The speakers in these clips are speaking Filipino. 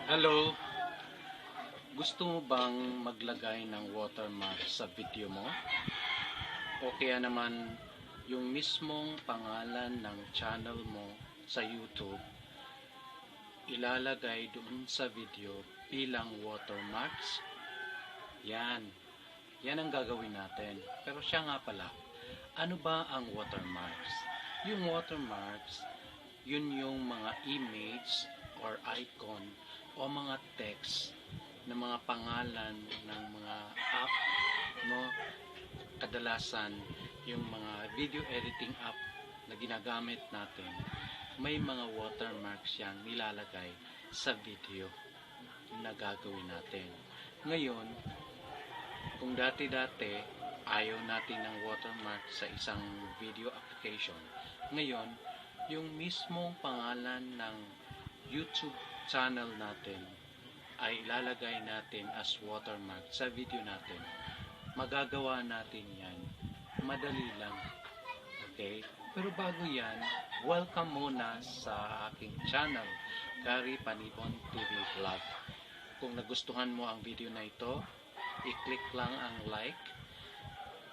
Hello, gusto mo bang maglagay ng watermark sa video mo? O kaya naman yung mismong pangalan ng channel mo sa YouTube ilalagay doon sa video bilang watermarks? Yan ang gagawin natin. Pero siya nga pala, ano ba ang watermarks? Yung watermarks, yun yung mga image or icon o mga text na mga pangalan ng mga app, no? Kadalasan yung mga video editing app na ginagamit natin, may mga watermarks yang nilalagay sa video na gagawin natin. Ngayon, kung dati-dati ayaw natin ng watermark sa isang video application, ngayon, yung mismong pangalan ng YouTube channel natin ay ilalagay natin as watermark sa video natin. Magagawa natin yan. Madali lang. Okay? Pero bago yan, welcome muna sa aking channel, Gary Panipon TV Vlog. Kung nagustuhan mo ang video na ito, i-click lang ang like,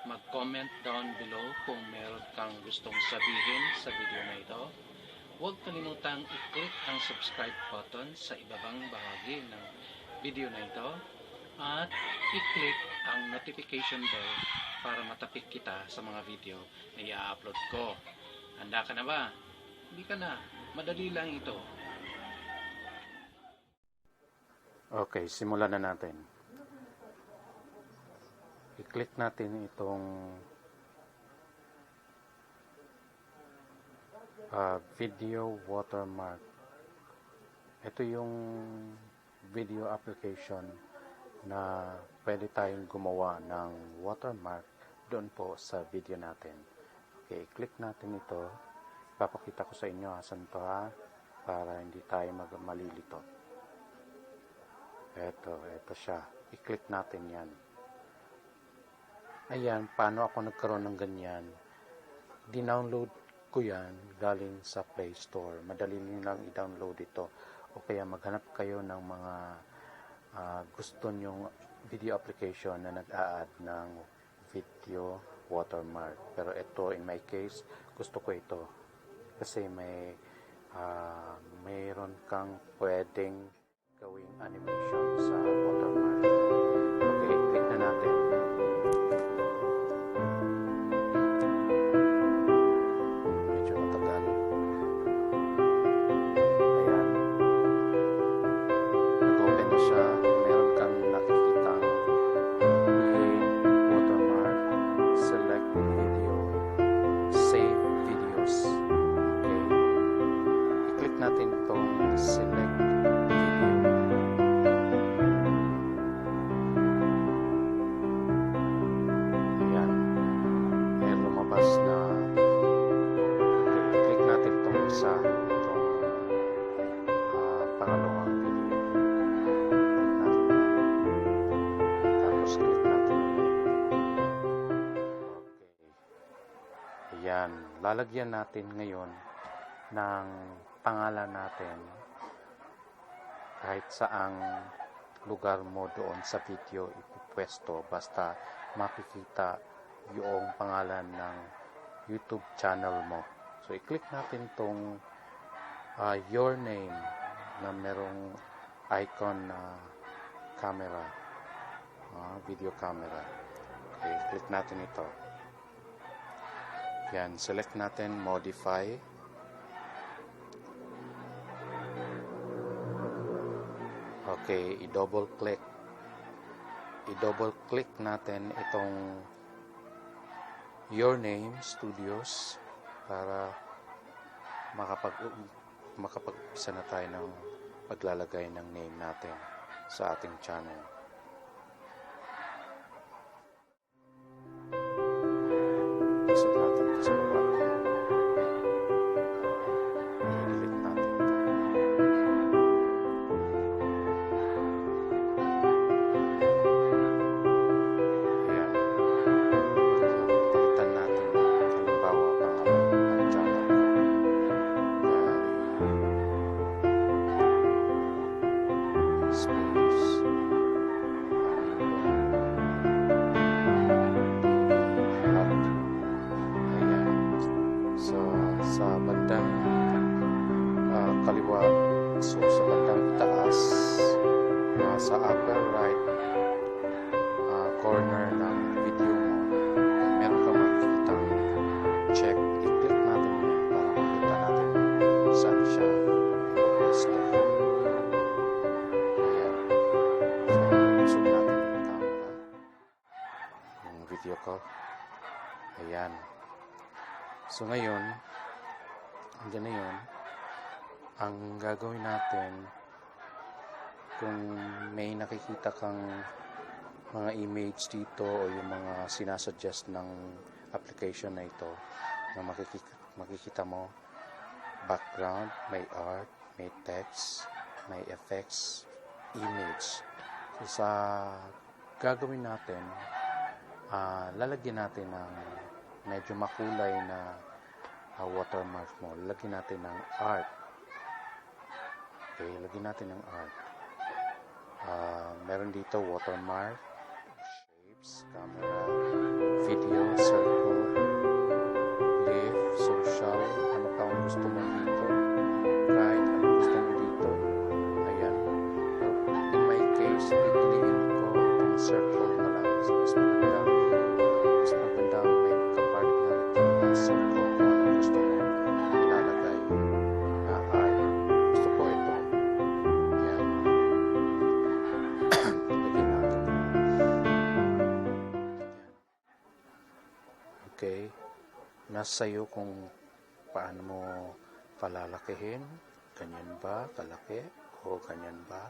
mag-comment down below kung meron kang gustong sabihin sa video na ito. Huwag kalimutang i-click ang subscribe button sa ibabang bahagi ng video na ito at i-click ang notification bell para matapik kita sa mga video na i-upload ko. Handa ka na ba? Hindi ka na. Madali lang ito. Okay, simulan na natin. I-click natin itong video watermark. Ito yung video application na pwede tayong gumawa ng watermark doon po sa video natin. Okay, click natin ito. Papakita ko sa inyo asan to para hindi tayo malilito. Ito siya. I-click natin yan. Ayan, paano ako nagkaroon ng ganyan? Dinownload ko yan galing sa Play Store. Madali lang i-download ito. O kaya maghanap kayo ng mga gusto nyong video application na nag-a-add ng video watermark. Pero ito, in my case, gusto ko ito. Kasi mayroon kang pwedeng gawing animation sa watermark. Okay, click na natin. Natin itong select video. Ayan. May lumabas na. Okay, click natin itong isa. Itong pangalawang video. Tapos click natin. Okay. Ayan. Lalagyan natin ngayon ng pangalan natin kahit saang lugar mo doon sa video ipupwesto, basta makikita yung pangalan ng YouTube channel mo. So i-click natin tong your name na merong icon na camera, video camera. Okay, click natin ito. Yan, select natin modify. Okay, i-double click natin itong Your Name Studios para makapag-umpisa na tayo ng paglalagay ng name natin sa ating channel. Isip natin ito sa baba. I-click natin ito. sa upper right corner ng video mo, meron kang makikita check. I-click natin yan para makita natin saan siya pwesto. Ayan. So, ilusog natin yung camera. Yung video ko. Ayan. So, ngayon, andyan na yun. Ang gagawin natin, kung may nakikita kang mga image dito o yung mga sinasuggest ng application na ito na makikita mo background, may art, may text, may effects, image. So, sa gagawin natin, lalagyan natin ng medyo makulay na watermark mo. Lalagyan natin ng art. Okay, lagyan natin ng art. Meron dito watermark, shapes, camera, video, circle, leaf, social, ano pa ang gusto mo dito, kahit ano gusto mo dito. Ayan. In my case, pipiliin ko itong circle na lang. So, mas maganda may kapartner itong circle kung ano gusto mo ilalagay na art. Gusto ko ito. Ayan. Lagyan natin. Okay. Nasa iyo kung paano mo palalakihin. Ganyan ba? Kalaki? O ganyan ba?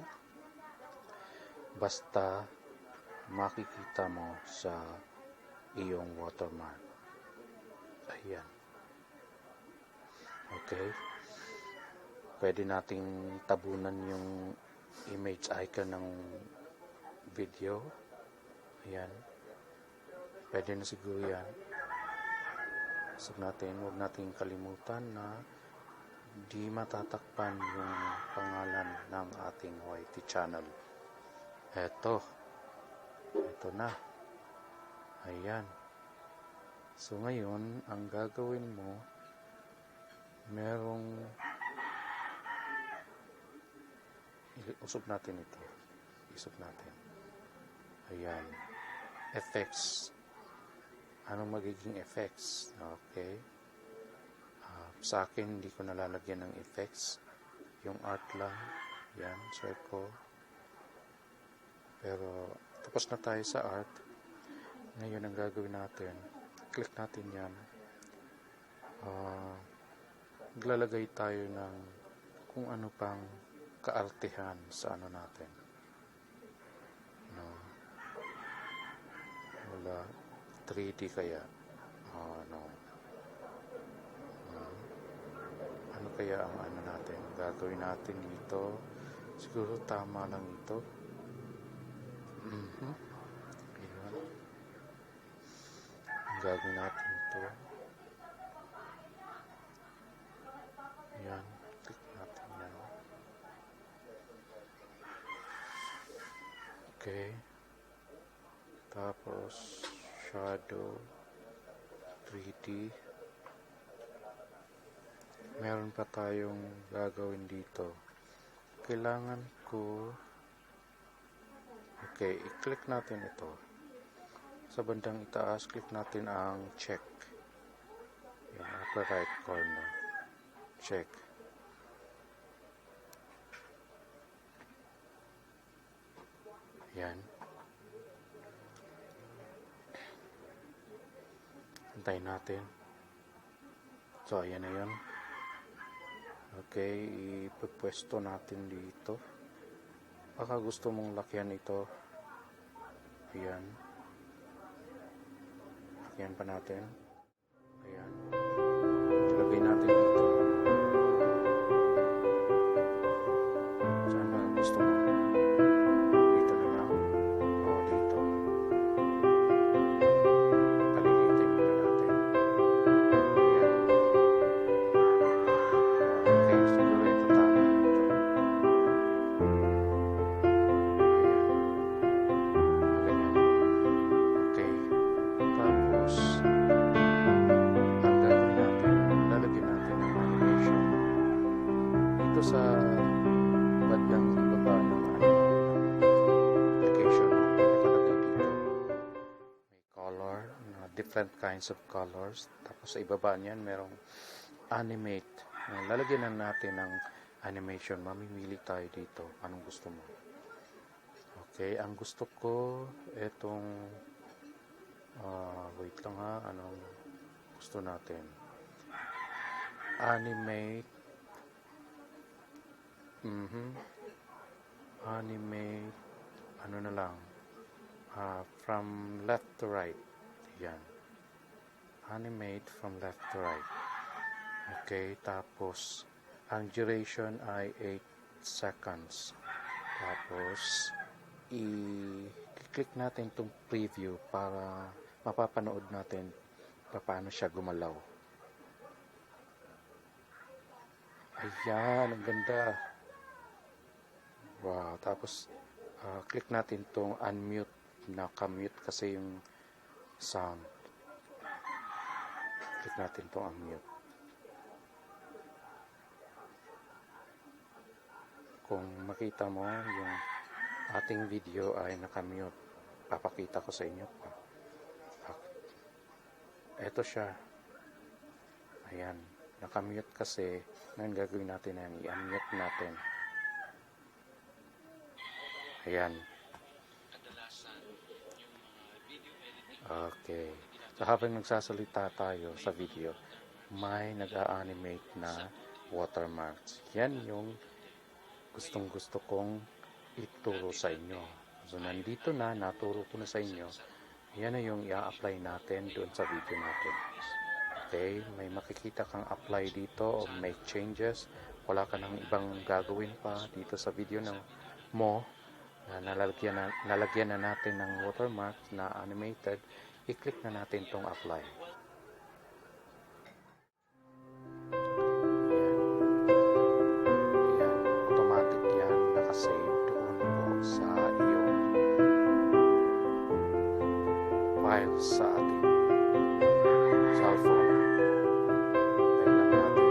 Basta makikita mo sa iyong watermark. Ayan. Okay. Pwede nating tabunan yung image icon ng video. Ayan. Pwede na siguro yan. So huwag natin kalimutan na di matatakpan yung pangalan ng ating YT channel. Ito na. Ayan. So ngayon, ang gagawin mo, usog natin ito. Isog natin. Ayan. Effects. Anong magiging effects? Okay. Sa akin, hindi ko nalalagyan ng effects. Yung art lang. Yan, circle. Pero, tapos na tayo sa art. Ngayon, ang gagawin natin, click natin yan. Maglalagay tayo ng kung ano pang kaartehan sa ano natin. No. Wala. 3D kaya. No. Ano kaya ang ano natin? Gagawin natin dito. Siguro tama lang ito. Ayan. Ang gagawin natin ito. Ayan. Click natin yan. Okay. Tapos shadow 3D. Meron pa tayong gagawin dito. Kailangan ko i-click natin ito. Sa bandang itaas, click natin ang check. Yung upper right corner. Check. Yan. Antayin natin. So, ayan na yun. Okay, ipupwesto natin dito. Baka gusto mong lakyan ito. Ayan. Lakyan pa natin. Ayan. Ilagay natin dito. Saan ba gusto mo? Dito na lang. O, dito. Palilitin muna natin. Ayan. Okay, siguro ito tama na ito. Ayan. Okay. Tapos, ang gagawin natin, lalagyan natin ng animation. Dito sa bandang ibaba different kinds of colors. Tapos sa ibaba niyan, merong animate. Lalagyan na natin ng animation. Mamimili tayo dito. Anong gusto mo? Okay, ang gusto ko, itong, wait lang ha, anong gusto natin? Animate. Animate, ano na lang, from left to right. Yan. Animate from left to right. Okay, tapos ang duration ay 8 seconds. Tapos i-click natin itong preview para mapapanood natin paano siya gumalaw. Ayan, ang ganda. Wow, tapos click natin itong unmute, naka-mute kasi yung sound. Click natin itong unmute. Kung makita mo, yung ating video ay naka-mute. Papakita ko sa inyo pa. Ito siya. Ayan, naka-mute kasi. Ngayon gagawin natin yan, i-unmute natin. Ayan. Okay. So habang nagsasalita tayo sa video, may nag-a-animate na watermarks. Yan yung gustong-gusto kong ituro sa inyo. So nandito na, naturo ko na sa inyo. Yan na yung i-apply natin doon sa video natin. Okay, may makikita kang apply dito o make changes. Wala ka nang ibang gagawin pa dito sa video mo. Nalagyan na natin ng watermark na animated. I-click na natin itong apply. Ayan. Automatic yan. Nakasave doon po sa iyong file sa ating cellphone. Tayo lang natin.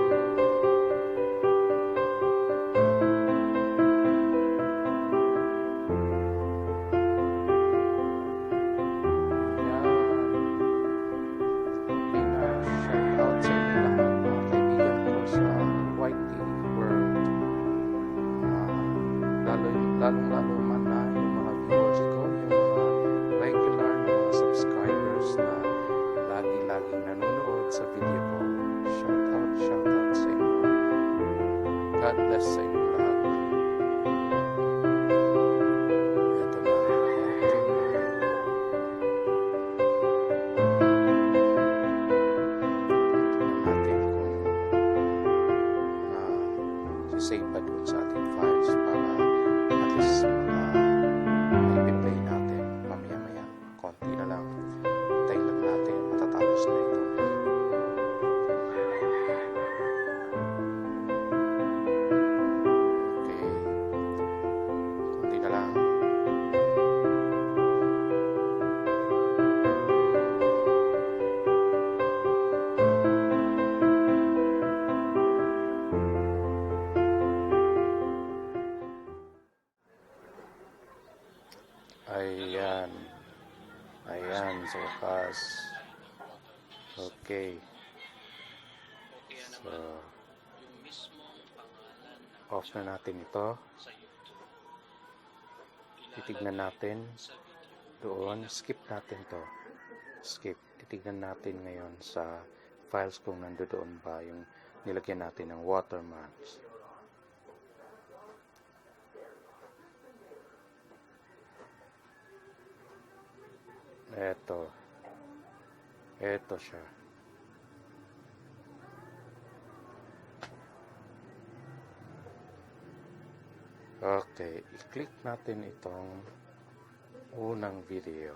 Lalong-lalo man na yung mga viewers ko, yung mga regular na mga subscribers na lagi-laging nanonood sa video ko. Shout out sa inyo. God bless sa inyo lahat. Ito na. Tingnan natin kung save pa doon sa ating files para at least i-play natin mamaya-maya. Konti na lang. Tayo lang natin. Matatapos na ito. Okay. Konti na lang. Ayan. Ayan, sa wakas. Okay. So, off na natin ito. Titignan natin doon. Skip natin to. Skip. Titignan natin ngayon sa files kung nandoon ba yung nilagyan natin ng watermarks. Ito siya. Okay, i-click natin itong unang video.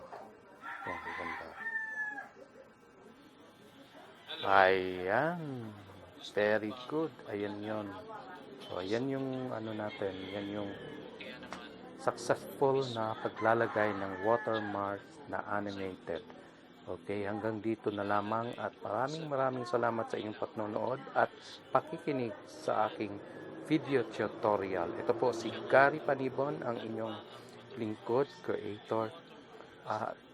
Yung maganda. Ayan. Very good. Ayan yun. So, ayan yung ano natin. Yan yung successful na paglalagay ng watermark na animated. Okay, hanggang dito na lamang at maraming salamat sa inyong panonood at pakikinig sa aking video tutorial. Ito po si Gary Panibon, ang inyong lingkod, creator,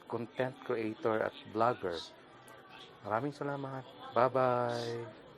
content creator at vlogger Maraming salamat. Bye-bye.